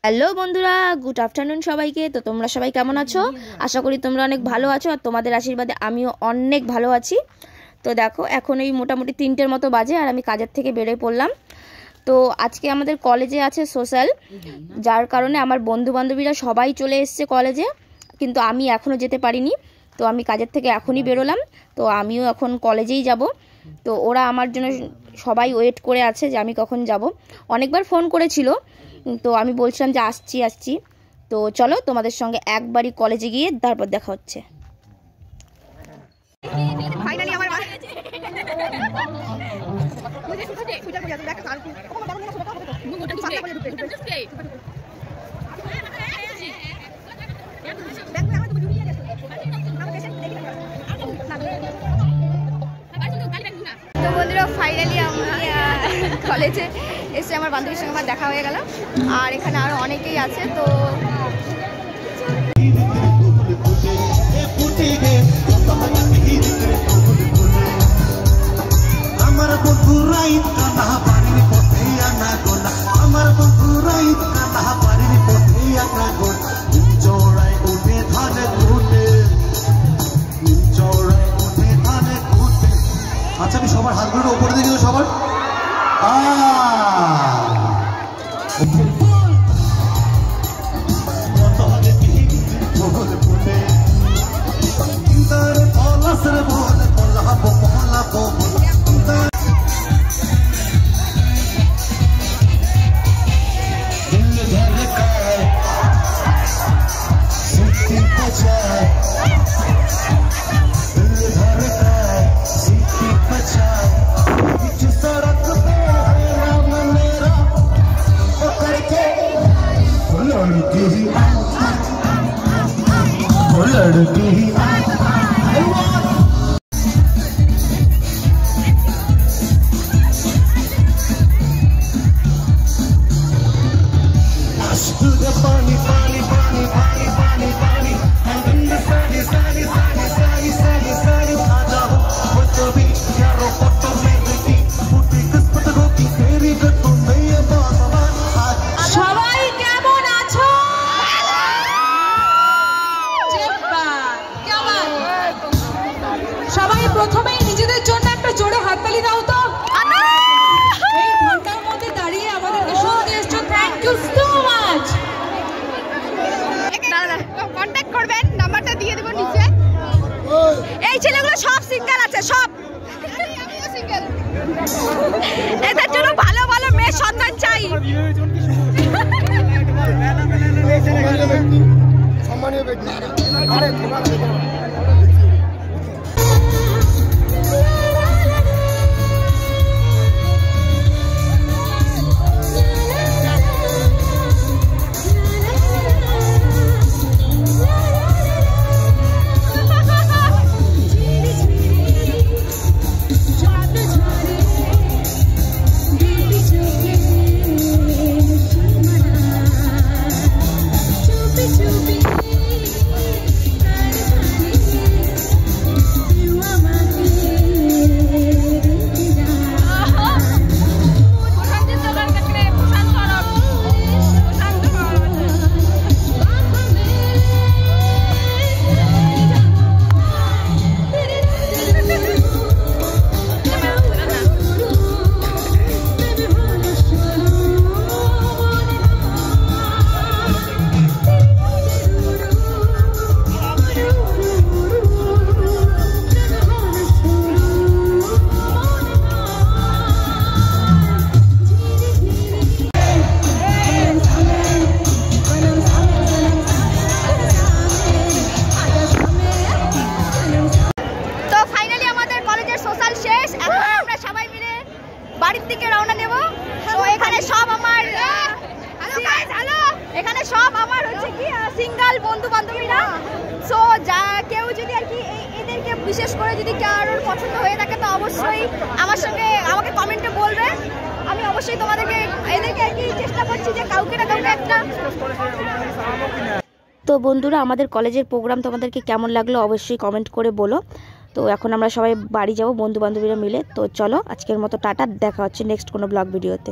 Hello বন্ধুরা, good afternoon সবাইকে। তো তোমরা সবাই কেমন আছো? আশা করি তোমরা অনেক ভালো আছো, আর তোমাদের আশীর্বাদে আমিও অনেক ভালো আছি। তো দেখো, এখন এই মোটামুটি 3টের মতো বাজে, আর আমি কাজের থেকে বেরোয় পড়লাম। তো আজকে আমাদের কলেজে আছে সোশ্যাল, যার কারণে আমার বন্ধু বান্ধবীরা সবাই চলে এসছে কলেজে, কিন্তু আমি এখনও যেতে পারিনি। তো আমি কাজের থেকে এখনই বেরোলাম, তো আমিও এখন কলেজেই যাব। তো ওরা আমার জন্য সবাই ওয়েট করে আছে যে আমি কখন যাব। অনেকবার ফোন করেছিল, তো আমি বলছিলাম যে আসছি। তো চলো, তোমাদের সঙ্গে একবারই কলেজে গিয়ে তারপর দেখা হচ্ছে। তো বন্ধুরা, ফাইনালি আমি কলেজে এসে আমার বান্ধবীর সঙ্গে আমার দেখা হয়ে গেল, আর এখানে আরো অনেকেই আছে। তো আচ্ছা, আমি সবার হাতগুলো উপরে দিকে সবার প্রথমেই নিজেদের জন্য একটা জোরে হাততালি দাও তো। এই ঘন্টার মধ্যে দাঁড়িয়ে আমাদেরকে শুনতে এসছো, thank you so much. Contact করবেন, নাম্বারটা দিয়ে দেব নিচে। এই ছেলেগুলো সব সিঙ্গেল আছে, সব। আমিও সিঙ্গেল। এদের জন্য ভালো ভালো মেয়ে সন্তান চাই। সম্মানীয় ব্যক্তি। আরে বন্ধু বান্ধবীরা। সো যা কেউ যদি আর কি এদেরকে বিশেষ করে যদি কারোর পছন্দ হয়ে থাকে তো অবশ্যই আমাকে কমেন্টে বলবে। আমি অবশ্যই তোমাদেরকে এদেরকে আর কি চেষ্টা করছি যে কাউকে না কাউকে একটা। তো বন্ধুরা, আমাদের কলেজের প্রোগ্রাম তোমাদেরকে কেমন লাগলো অবশ্যই কমেন্ট করে বলো। তো এখন আমরা সবাই বাড়ি যাব বন্ধু বান্ধবীরা মিলে। তো চলো আজকের মতো টাটা, দেখা হচ্ছে নেক্সট কোনো ব্লগ ভিডিওতে।